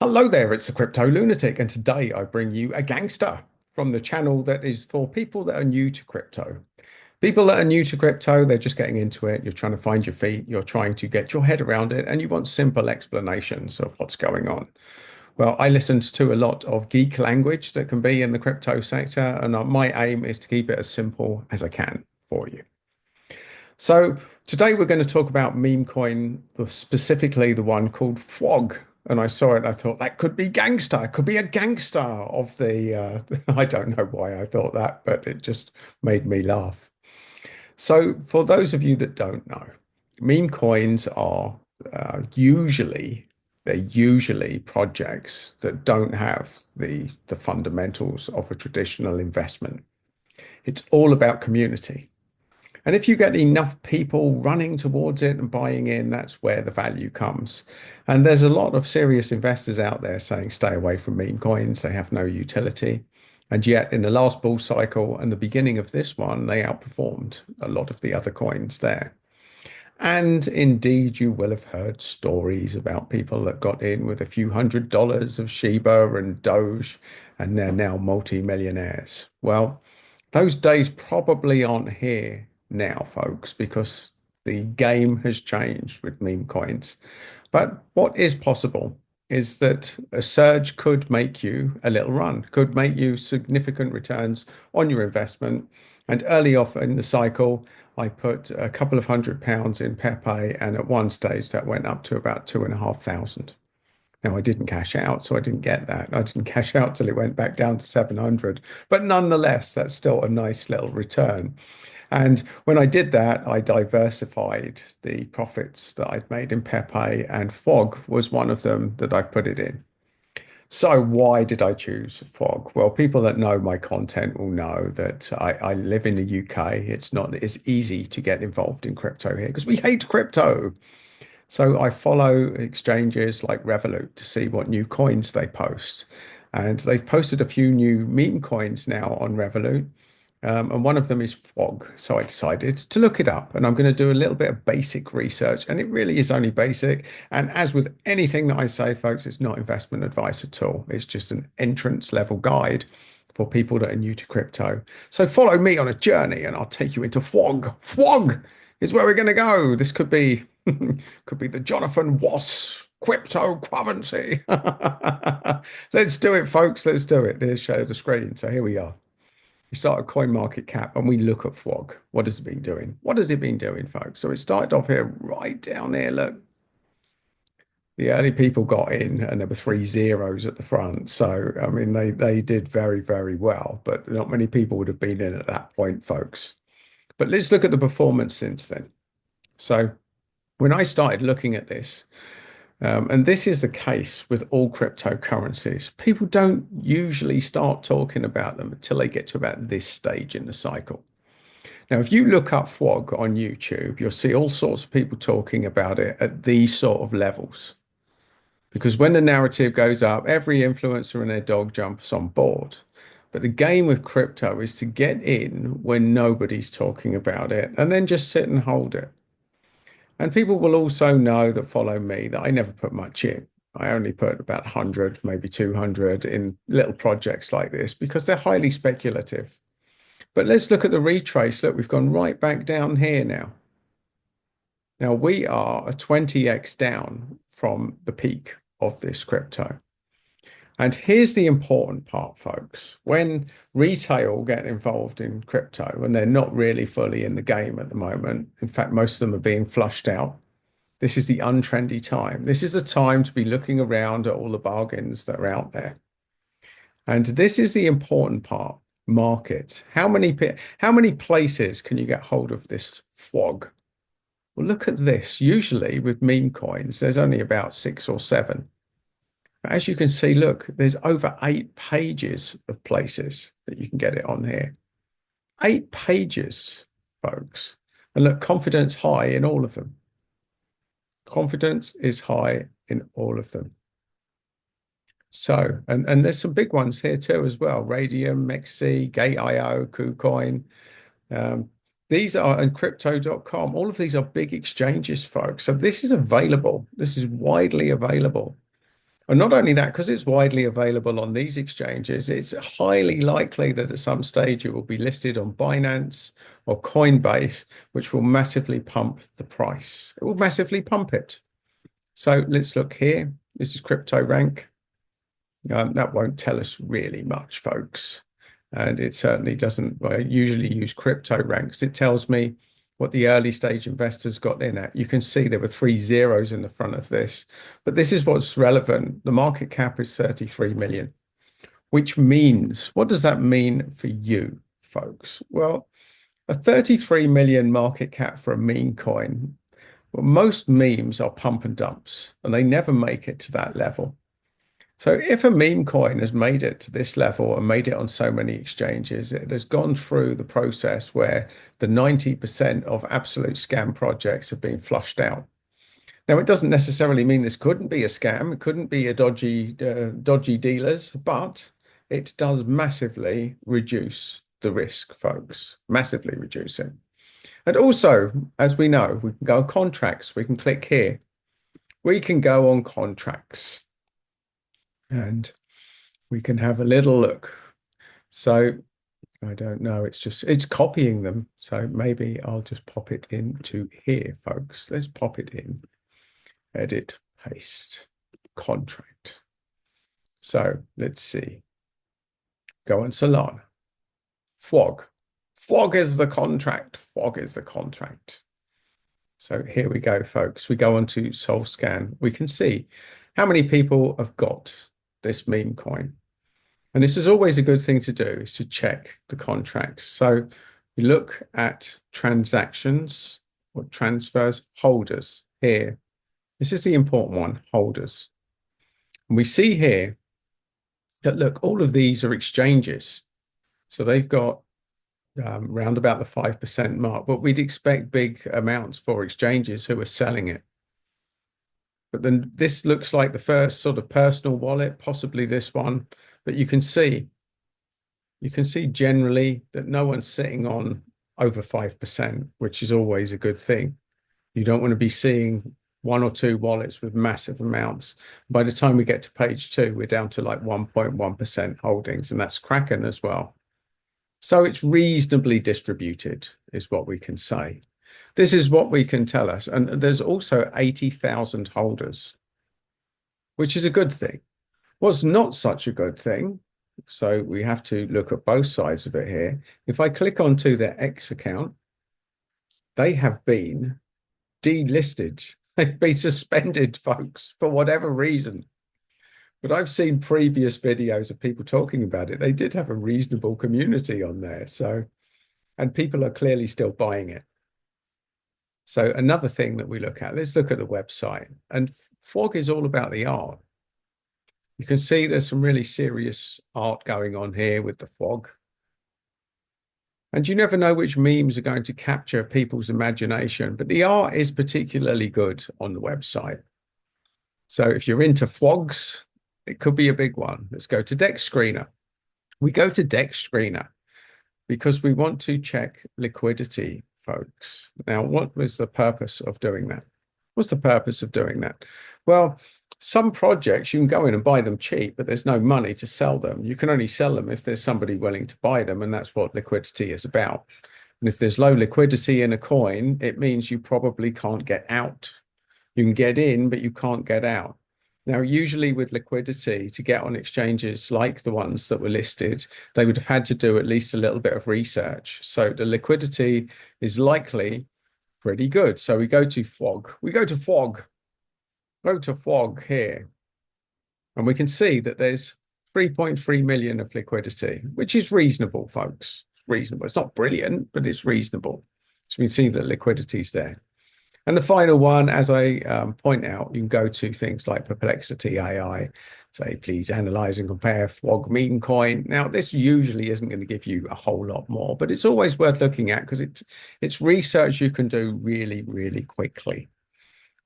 Hello there, it's the Crypto Lunatic, and today I bring you a gangster from the channel that is for people that are new to crypto. People that are new to crypto, they're just getting into it. You're trying to find your feet, you're trying to get your head around it, and you want simple explanations of what's going on. Well, I listened to a lot of geek language that can be in the crypto sector, and my aim is to keep it as simple as I can for you. So today we're going to talk about meme coin, specifically the one called Fwog. And I saw it, I thought that could be Gangsta, it could be a gangster of the I don't know why I thought that, but it just made me laugh. So for those of you that don't know, meme coins are they're usually projects that don't have the fundamentals of a traditional investment. It's all about community. And if you get enough people running towards it and buying in, that's where the value comes. And there's a lot of serious investors out there saying stay away from meme coins, they have no utility. And yet, in the last bull cycle and the beginning of this one, they outperformed a lot of the other coins there. And indeed, you will have heard stories about people that got in with a few $100s of Shiba and Doge, and they're now multi-millionaires. Well, those days probably aren't here now, folks, because the game has changed with meme coins. But what is possible is that a surge could make you a little run, could make you significant returns on your investment. And early off in the cycle, I put a couple of £100 in Pepe, and at one stage that went up to about 2,500. Now, I didn't cash out, so I didn't get that. I didn't cash out till it went back down to 700. But nonetheless, that's still a nice little return. And when I did that, I diversified the profits that I'd made in Pepe, and Fwog was one of them that I put it in. So why did I choose Fwog? Well, people that know my content will know that I live in the UK. It's not as easy to get involved in crypto here because we hate crypto. So I follow exchanges like Revolut to see what new coins they post. And they've posted a few new meme coins now on Revolut. And one of them is Fwog. So I decided to look it up, and I'm going to do a little bit of basic research. And it really is only basic. And as with anything that I say, folks, it's not investment advice at all. It's just an entrance level guide for people that are new to crypto. So follow me on a journey and I'll take you into Fwog. Fwog is where we're going to go. This could be could be the Jonathan Wass cryptocurrency. Let's do it, folks. Let's do it. Let's show the screen. So here we are. We start at coin market cap and we look at Fwog. What has it been doing? What has it been doing, folks? So it started off here, right down here. Look, the early people got in and there were three zeros at the front. So, I mean, they did very, very well, but not many people would have been in at that point, folks. But let's look at the performance since then. So when I started looking at this, and this is the case with all cryptocurrencies, people don't usually start talking about them until they get to about this stage in the cycle. Now, if you look up Fwog on YouTube, you'll see all sorts of people talking about it at these sort of levels. Because when the narrative goes up, every influencer and their dog jumps on board. But the game with crypto is to get in when nobody's talking about it and then just sit and hold it. And people will also know that follow me that I never put much in. I only put about 100, maybe 200 in little projects like this because they're highly speculative. But let's look at the retrace. Look, we've gone right back down here now. Now we are a 20x down from the peak of this crypto. And here's the important part, folks. When retail get involved in crypto, and they're not really fully in the game at the moment, in fact, most of them are being flushed out. This is the untrendy time. This is the time to be looking around at all the bargains that are out there. And this is the important part, market. How many places can you get hold of this Fwog? Well, look at this. Usually with meme coins, there's only about 6 or 7. But as you can see, look, there's over 8 pages of places that you can get it on here. 8 pages, folks. And look, confidence high in all of them. Confidence is high in all of them. So, and there's some big ones here too as well. Radium, MEXC, Gate.io, KuCoin. These are, and crypto.com. All of these are big exchanges, folks. So this is available. This is widely available. And not only that, because it's widely available on these exchanges, it's highly likely that at some stage it will be listed on Binance or Coinbase, which will massively pump the price. It will massively pump it. So let's look here. This is crypto rank. That won't tell us really much, folks. And it certainly doesn't. Well, I usually use crypto ranks. It tells me what the early stage investors got in at. You can see there were 3 zeros in the front of this, but this is what's relevant. The market cap is 33 million, which means, what does that mean for you, folks? Well, a 33 million market cap for a meme coin. Well, most memes are pump and dumps, and they never make it to that level. So if a meme coin has made it to this level and made it on so many exchanges, it has gone through the process where the 90% of absolute scam projects have been flushed out. Now, it doesn't necessarily mean this couldn't be a scam. It couldn't be a dodgy dealers, but it does massively reduce the risk, folks, massively reduce it. And also, as we know, we can go on contracts. We can click here. We can go on contracts. And we can have a little look. So I don't know, it's copying them. So maybe I'll just pop it into here, folks. Let's pop it in. Edit, paste, contract. So let's see. Go on Solana. Fwog. Fwog is the contract. Fwog is the contract. So here we go, folks. We go on to SolScan. We can see how many people have got this meme coin. And this is always a good thing to do, is to check the contracts. So you look at transactions or transfers, holders here. This is the important one, holders. And we see here that, look, all of these are exchanges. So they've got round about the 5% mark, but we'd expect big amounts for exchanges who are selling it. But then this looks like the first sort of personal wallet, possibly this one. But you can see generally that no one's sitting on over 5%, which is always a good thing. You don't want to be seeing one or two wallets with massive amounts. By the time we get to page 2, we're down to like 1.1% holdings, and that's Kraken as well. So it's reasonably distributed, is what we can say. This is what we can tell us. And there's also 80,000 holders, which is a good thing. What's not such a good thing, so we have to look at both sides of it here. If I click onto their X account, they have been delisted. They've been suspended, folks, for whatever reason. But I've seen previous videos of people talking about it. They did have a reasonable community on there. So, and people are clearly still buying it. So another thing that we look at, let's look at the website. And Fwog is all about the art. You can see there's some really serious art going on here with the Fwog. And you never know which memes are going to capture people's imagination, but the art is particularly good on the website. So if you're into Fwogs, it could be a big one. Let's go to Deck Screener. We go to Deck Screener because we want to check liquidity, folks. Now, what was the purpose of doing that? What's the purpose of doing that? Well, some projects you can go in and buy them cheap, but there's no money to sell them. You can only sell them if there's somebody willing to buy them, and that's what liquidity is about. And if there's low liquidity in a coin, it means you probably can't get out. You can get in, but you can't get out. Now, usually with liquidity, to get on exchanges like the ones that were listed, they would have had to do at least a little bit of research. So the liquidity is likely pretty good. So we go to Fwog. We go to Fwog. Go to Fwog here. And we can see that there's 3.3 million of liquidity, which is reasonable, folks. It's reasonable. It's not brilliant, but it's reasonable. So we can see that liquidity is there. And the final one, as I point out, you can go to things like Perplexity AI, say, please analyze and compare Fwog meme coin. Now, this usually isn't going to give you a whole lot more, but it's always worth looking at because it's research you can do really, really quickly.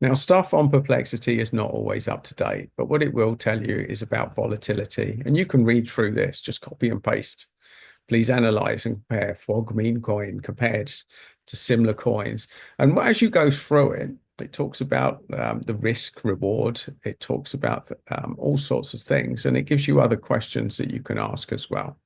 Now, stuff on Perplexity is not always up to date, but what it will tell you is about volatility. And you can read through this, just copy and paste. Please analyze and compare Fwog meme coin compared to similar coins. And as you go through it, It talks about the risk reward. It talks about all sorts of things, and it gives you other questions that you can ask as well.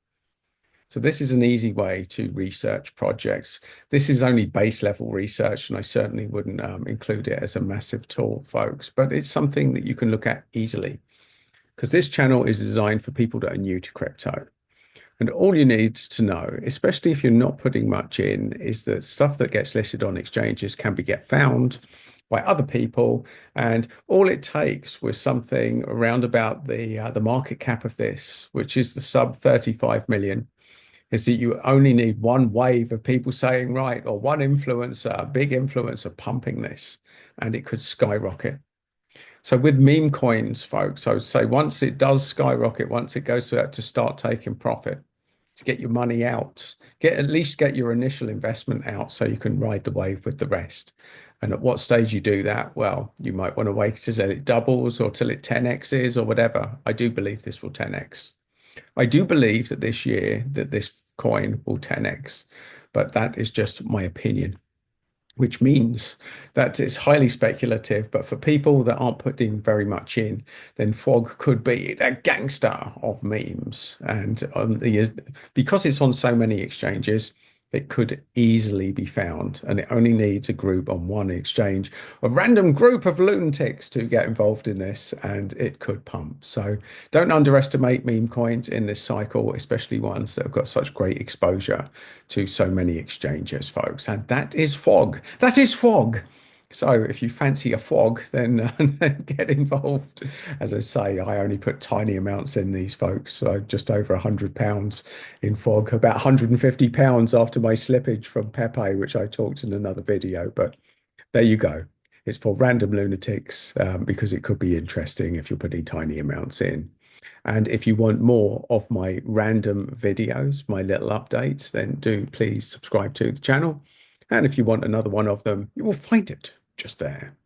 So this is an easy way to research projects. This is only base level research, and I certainly wouldn't include it as a massive tool, folks, but it's something that you can look at easily because this channel is designed for people that are new to crypto. And all you need to know, especially if you're not putting much in, is that stuff that gets listed on exchanges can be get found by other people. And all it takes was something around about the market cap of this, which is the sub 35 million, is that you only need one wave of people saying right, or one influencer, a big influencer pumping this, and it could skyrocket. So with meme coins, folks, I would say once it does skyrocket, once it goes to start taking profit, to get your money out, get at least get your initial investment out so you can ride the wave with the rest. And at what stage you do that, well, you might want to wait till it doubles or till it 10x's or whatever. I do believe this will 10x. I do believe that this year that this coin will 10x, but that is just my opinion, which means that it's highly speculative. But for people that aren't putting very much in, then Fwog could be the gangster of memes. And because it's on so many exchanges, it could easily be found. And it only needs a group on one exchange, a random group of lunatics to get involved in this, and it could pump. So don't underestimate meme coins in this cycle, especially ones that have got such great exposure to so many exchanges, folks. And that is Fwog. That is Fwog. So if you fancy a Fwog, then get involved. As I say, I only put tiny amounts in these, folks. So just over £100 in Fwog, about £150 after my slippage from Pepe, which I talked in another video. But there you go. It's for random lunatics because it could be interesting if you're putting tiny amounts in. And if you want more of my random videos, my little updates, then do please subscribe to the channel. And if you want another one of them, you will find it just there.